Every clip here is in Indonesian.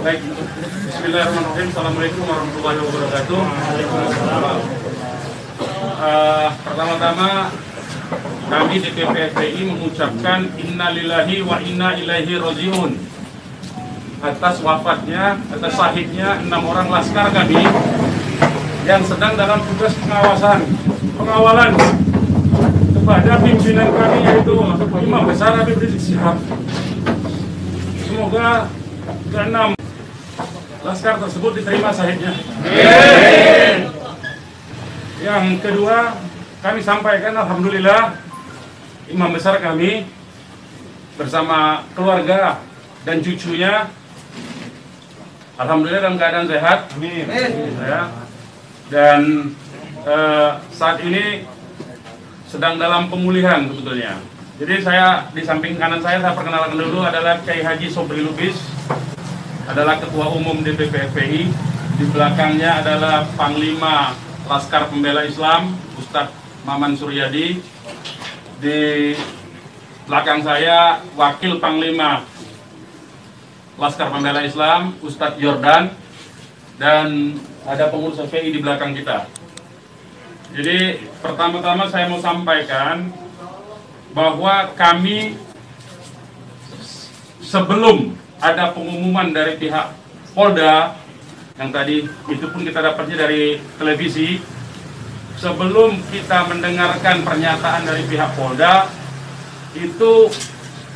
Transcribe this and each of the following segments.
Baik, bismillahirrahmanirrahim. Assalamualaikum warahmatullahi wabarakatuh. Pertama-tama kami DPP FPI mengucapkan innalillahi wa inna ilaihi rajiun atas wafatnya, atas syahidnya 6 orang laskar kami yang sedang dalam tugas pengawalan kepada pimpinan kami, yaitu Imam Besar Habib Rizik Syihab. Semoga ke-6 laskar tersebut diterima syahidnya. Yang kedua, kami sampaikan alhamdulillah Imam Besar kami bersama keluarga dan cucunya alhamdulillah dalam keadaan sehat. Amin. Ya. Dan saat ini sedang dalam pemulihan sebetulnya. Jadi saya di samping kanan saya perkenalkan dulu adalah Kiai Haji Sobri Lubis, adalah Ketua Umum DPP FPI. Di belakangnya adalah Panglima Laskar Pembela Islam Ustadz Maman Suryadi. Di belakang saya Wakil Panglima Laskar Pembela Islam Ustadz Jordan, dan ada pengurus FPI di belakang kita. Jadi pertama-tama saya mau sampaikan bahwa kami sebelum ada pengumuman dari pihak Polda, yang tadi itu pun kita dapatnya dari televisi, sebelum kita mendengarkan pernyataan dari pihak Polda, itu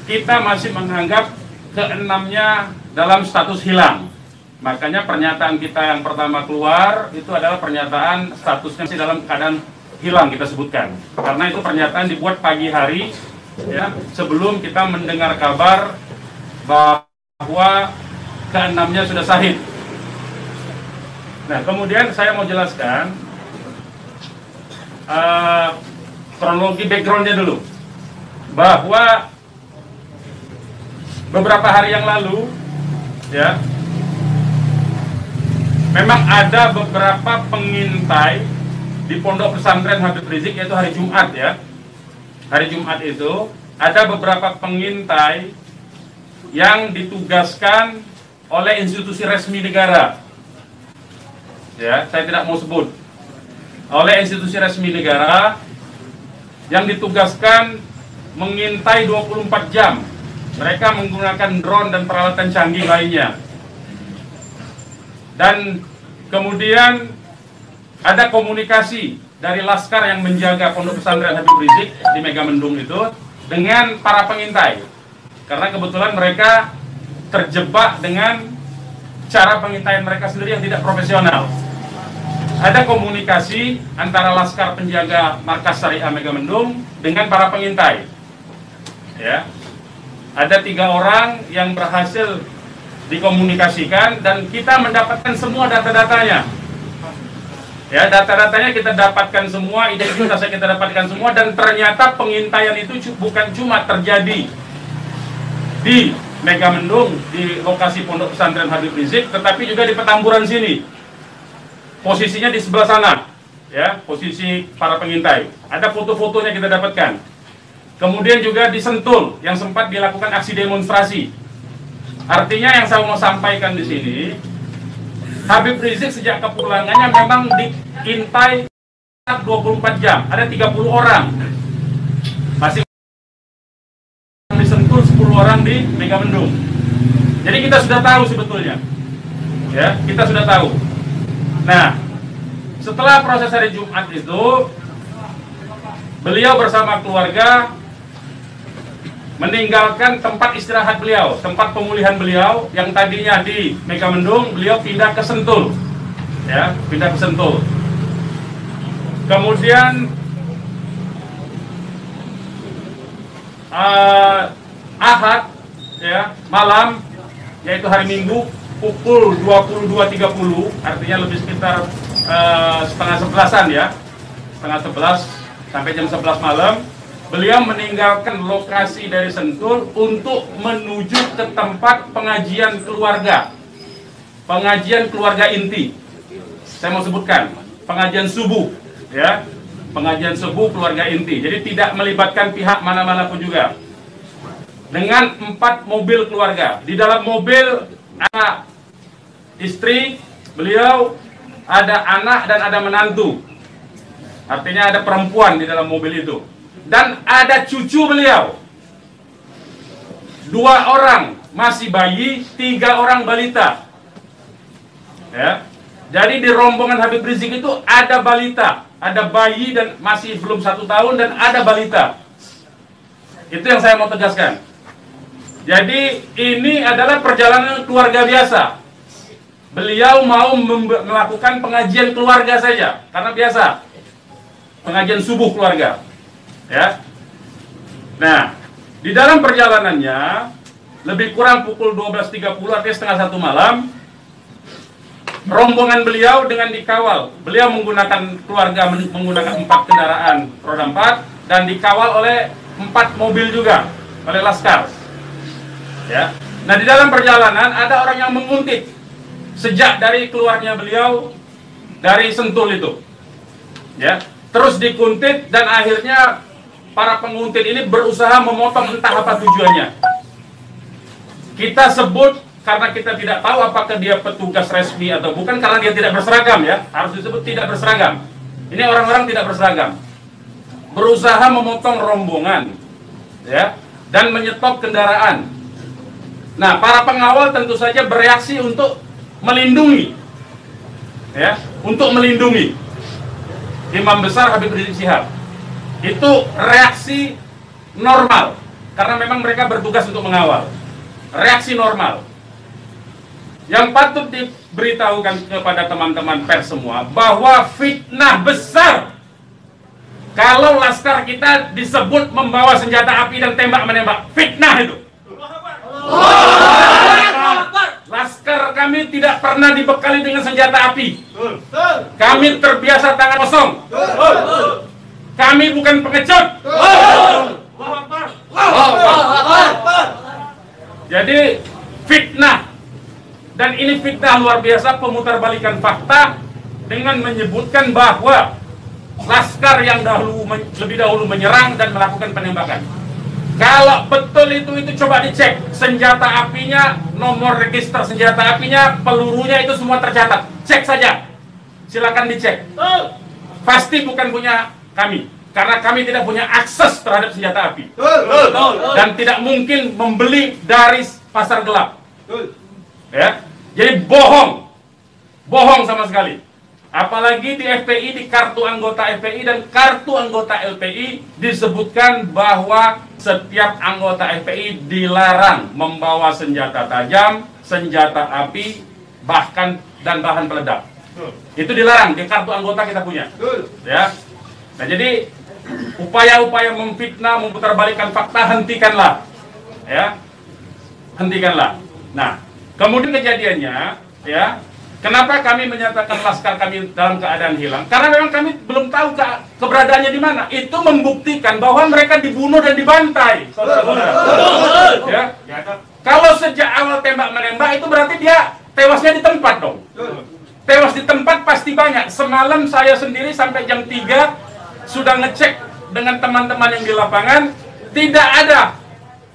kita masih menganggap ke-6-nya dalam status hilang. Makanya pernyataan kita yang pertama keluar itu adalah pernyataan statusnya masih dalam keadaan hilang, kita sebutkan. Karena itu pernyataan dibuat pagi hari, ya, sebelum kita mendengar kabar bahwa ke-6-nya sudah syahid. Nah, kemudian saya mau jelaskan kronologi backgroundnya dulu, bahwa beberapa hari yang lalu, ya, memang ada beberapa pengintai di Pondok Pesantren Habib Rizik, yaitu hari Jumat, ya. Hari Jumat itu ada beberapa pengintai yang ditugaskan oleh institusi resmi negara. Ya, saya tidak mau sebut. Oleh institusi resmi negara yang ditugaskan mengintai 24 jam. Mereka menggunakan drone dan peralatan canggih lainnya. Dan kemudian ada komunikasi dari laskar yang menjaga Pondok Pesantren Habib Rizik di Megamendung itu dengan para pengintai. Karena kebetulan mereka terjebak dengan cara pengintaian mereka sendiri yang tidak profesional. Ada komunikasi antara laskar penjaga markas Syariah Megamendung dengan para pengintai. Ya. Ada 3 orang yang berhasil dikomunikasikan dan kita mendapatkan semua data-datanya. Ya, data-datanya kita dapatkan semua, identitasnya kita dapatkan semua, dan ternyata pengintaian itu bukan cuma terjadi di Megamendung, di lokasi Pondok Pesantren Habib Rizik, tetapi juga di Petamburan sini. Posisinya di sebelah sana, ya, posisi para pengintai. Ada foto-fotonya kita dapatkan. Kemudian juga di Sentul yang sempat dilakukan aksi demonstrasi. Artinya yang saya mau sampaikan di sini, Habib Rizik sejak kepulangannya memang diintai 24 jam. Ada 30 orang. Masih di Sentul, 10 orang di Megamendung. Jadi kita sudah tahu sebetulnya. Ya, kita sudah tahu. Nah, setelah proses hari Jumat itu, beliau bersama keluarga meninggalkan tempat istirahat beliau, tempat pemulihan beliau yang tadinya di Megamendung, beliau pindah ke Sentul, ya, pindah ke Sentul. Kemudian Ahad, ya, malam, yaitu hari Minggu pukul 22.30, artinya lebih sekitar setengah 11-an, ya, setengah 11 sampai jam 11 malam. Beliau meninggalkan lokasi dari Sentul untuk menuju ke tempat pengajian keluarga. Pengajian keluarga inti. Saya mau sebutkan, pengajian subuh, ya. Pengajian subuh keluarga inti. Jadi tidak melibatkan pihak mana-mana pun juga. Dengan 4 mobil keluarga. Di dalam mobil ada istri beliau, ada anak dan ada menantu. Artinya ada perempuan di dalam mobil itu. Dan ada cucu beliau. 2 orang masih bayi, 3 orang balita. Ya. Jadi di rombongan Habib Rizik itu ada balita, ada bayi dan masih belum 1 tahun dan ada balita. Itu yang saya mau tegaskan. Jadi ini adalah perjalanan keluarga biasa. Beliau mau melakukan pengajian keluarga saja, karena biasa pengajian subuh keluarga. Ya. Nah, di dalam perjalanannya lebih kurang pukul 12.30 artinya setengah 1 malam. Rombongan beliau dengan dikawal. Beliau menggunakan keluarga menggunakan 4 kendaraan roda 4 dan dikawal oleh 4 mobil juga oleh laskar. Ya. Nah, di dalam perjalanan ada orang yang menguntit sejak dari keluarnya beliau dari Sentul itu. Ya, terus dikuntit dan akhirnya para penguntit ini berusaha memotong, entah apa tujuannya. Kita sebut karena kita tidak tahu apakah dia petugas resmi atau bukan, karena dia tidak berseragam, ya. Harus disebut tidak berseragam. Ini orang-orang tidak berseragam. Berusaha memotong rombongan, ya, dan menyetop kendaraan. Nah, para pengawal tentu saja bereaksi untuk melindungi, ya, untuk melindungi Imam Besar Habib Rizik Syihab. Itu reaksi normal, karena memang mereka bertugas untuk mengawal. Reaksi normal. Yang patut diberitahukan kepada teman-teman pers semua bahwa fitnah besar kalau laskar kita disebut membawa senjata api dan tembak-menembak. Fitnah itu. Laskar kami tidak pernah dibekali dengan senjata api. Kami terbiasa tangan kosong. Kami bukan pengecut. Jadi fitnah. Dan ini fitnah luar biasa, pemutarbalikan fakta dengan menyebutkan bahwa laskar yang lebih dahulu menyerang dan melakukan penembakan. Kalau betul itu coba dicek senjata apinya, nomor register senjata apinya, pelurunya itu semua tercatat. Cek saja, silakan dicek. Pasti bukan punya kami, karena kami tidak punya akses terhadap senjata api dan tidak mungkin membeli dari pasar gelap. Ya, jadi bohong sama sekali. Apalagi di FPI, di kartu anggota FPI dan kartu anggota LPI disebutkan bahwa setiap anggota FPI dilarang membawa senjata tajam, senjata api, bahkan dan bahan peledak. Itu dilarang di kartu anggota kita punya. Ya. Nah, jadi upaya-upaya memfitnah, memutarbalikkan fakta hentikanlah. Ya. Hentikanlah. Nah, kemudian kejadiannya, ya, kenapa kami menyatakan laskar kami dalam keadaan hilang? Karena memang kami belum tahu keberadaannya di mana. Itu membuktikan bahwa mereka dibunuh dan dibantai, saudara-saudara. Ya. Kalau sejak awal tembak menembak itu berarti dia tewasnya di tempat dong. Tewas di tempat pasti banyak. Semalam saya sendiri sampai jam 3 sudah ngecek dengan teman-teman yang di lapangan, tidak ada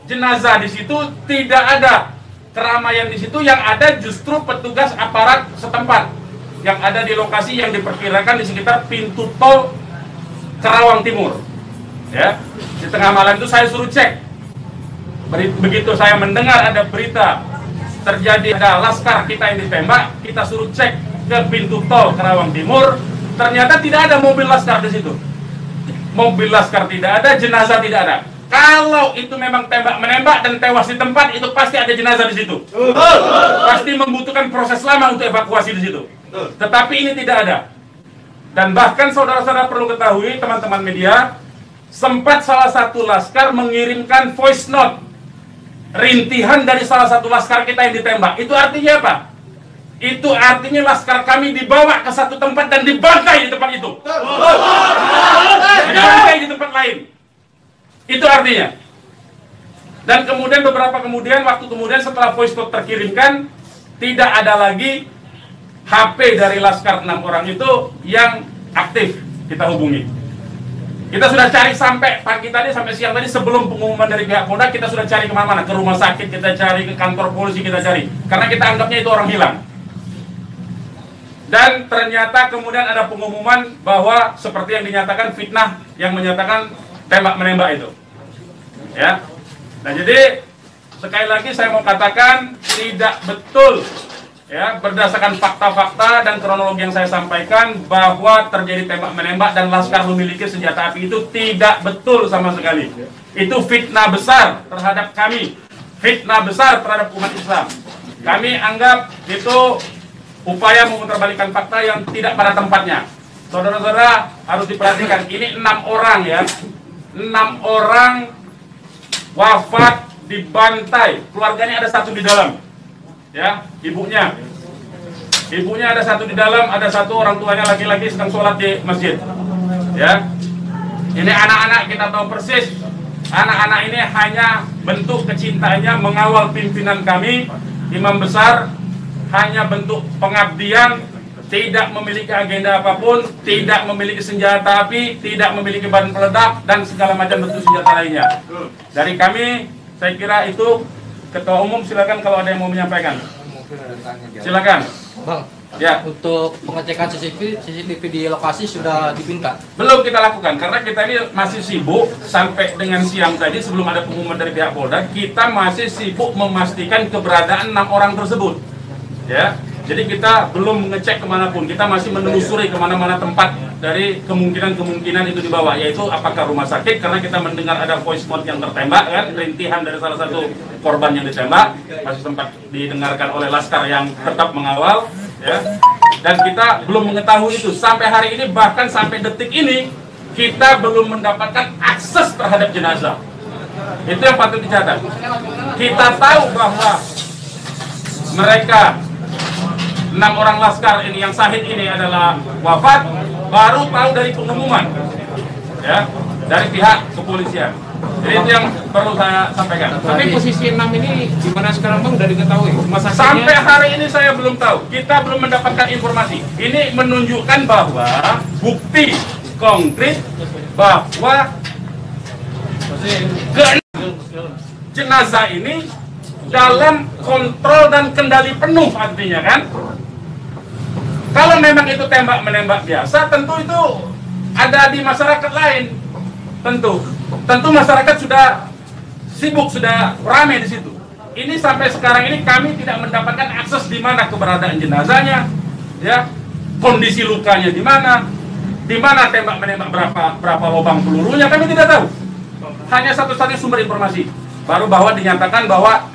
jenazah di situ, tidak ada keramaian di situ. Yang ada justru petugas aparat setempat yang ada di lokasi yang diperkirakan di sekitar pintu tol Karawang Timur. Ya, di tengah malam itu saya suruh cek. Begitu saya mendengar ada berita terjadi ada laskar kita yang ditembak, kita suruh cek ke pintu tol Karawang Timur. Ternyata tidak ada mobil laskar di situ. Mobil laskar tidak ada, jenazah tidak ada. Kalau itu memang tembak menembak dan tewas di tempat, itu pasti ada jenazah di situ. Pasti membutuhkan proses lama untuk evakuasi di situ. Tetapi ini tidak ada. Dan bahkan saudara-saudara perlu ketahui, teman-teman media, sempat salah satu laskar mengirimkan voice note rintihan dari salah satu laskar kita yang ditembak. Itu artinya apa? Itu artinya laskar kami dibawa ke satu tempat dan dibantai di tempat itu. Dibantai di tempat lain. Itu artinya. Dan kemudian waktu kemudian setelah voice note terkirimkan, tidak ada lagi HP dari laskar 6 orang itu yang aktif kita hubungi. Kita sudah cari sampai pagi tadi, sampai siang tadi, sebelum pengumuman dari pihak Polda, kita sudah cari kemana-mana. Ke rumah sakit kita cari, ke kantor polisi kita cari. Karena kita anggapnya itu orang hilang. Dan ternyata kemudian ada pengumuman bahwa seperti yang dinyatakan fitnah yang menyatakan tembak menembak itu. Ya. Nah, jadi sekali lagi saya mau katakan tidak betul ya, berdasarkan fakta-fakta dan kronologi yang saya sampaikan bahwa terjadi tembak menembak dan Laskar memiliki senjata api itu tidak betul sama sekali. Itu fitnah besar terhadap kami, fitnah besar terhadap umat Islam. Kami anggap itu upaya memutarbalikkan fakta yang tidak pada tempatnya. Saudara-saudara harus diperhatikan, ini 6 orang ya, 6 orang wafat dibantai, keluarganya ada 1 di dalam. Ya, ibunya ada 1 di dalam, ada 1 orang tuanya laki-laki sedang sholat di masjid. Ya, ini anak-anak kita tahu persis, anak-anak ini hanya bentuk kecintaannya mengawal pimpinan kami, imam besar, hanya bentuk pengabdian, tidak memiliki agenda apapun, tidak memiliki senjata api, tidak memiliki bahan peledak dan segala macam bentuk senjata lainnya. Dari kami, saya kira itu. Ketua Umum silakan kalau ada yang mau menyampaikan. Silakan. Bang, ya. Untuk pengecekan CCTV di lokasi sudah dipinta? Belum kita lakukan karena kita ini masih sibuk sampai dengan siang tadi sebelum ada pengumuman dari pihak Polda, kita masih sibuk memastikan keberadaan 6 orang tersebut. Ya, jadi kita belum mengecek kemanapun, kita masih menelusuri kemana-mana tempat dari kemungkinan itu dibawa, yaitu apakah rumah sakit karena kita mendengar ada voice note yang tertembak kan, rintihan dari salah satu korban yang ditembak, masih sempat didengarkan oleh Laskar yang tetap mengawal, ya. Dan kita belum mengetahui itu sampai hari ini, bahkan sampai detik ini kita belum mendapatkan akses terhadap jenazah. Itu yang patut dicatat. Kita tahu bahwa mereka 6 orang Laskar ini yang syahid ini adalah wafat, baru tahu dari pengumuman ya, dari pihak kepolisian. Jadi itu yang perlu saya sampaikan. Tapi posisi 6 ini di mana sekarang Bang, udah diketahui? Sampai hari ini saya belum tahu. Kita belum mendapatkan informasi. Ini menunjukkan bahwa bukti konkret bahwa jenazah ini dalam kontrol dan kendali penuh, artinya kan. Kalau memang itu tembak menembak biasa, tentu itu ada di masyarakat lain. Tentu masyarakat sudah sibuk, sudah ramai di situ. Ini sampai sekarang ini kami tidak mendapatkan akses di mana keberadaan jenazahnya, ya, kondisi lukanya di mana tembak menembak, berapa lubang pelurunya, kami tidak tahu. Hanya satu-satunya sumber informasi baru bahwa dinyatakan bahwa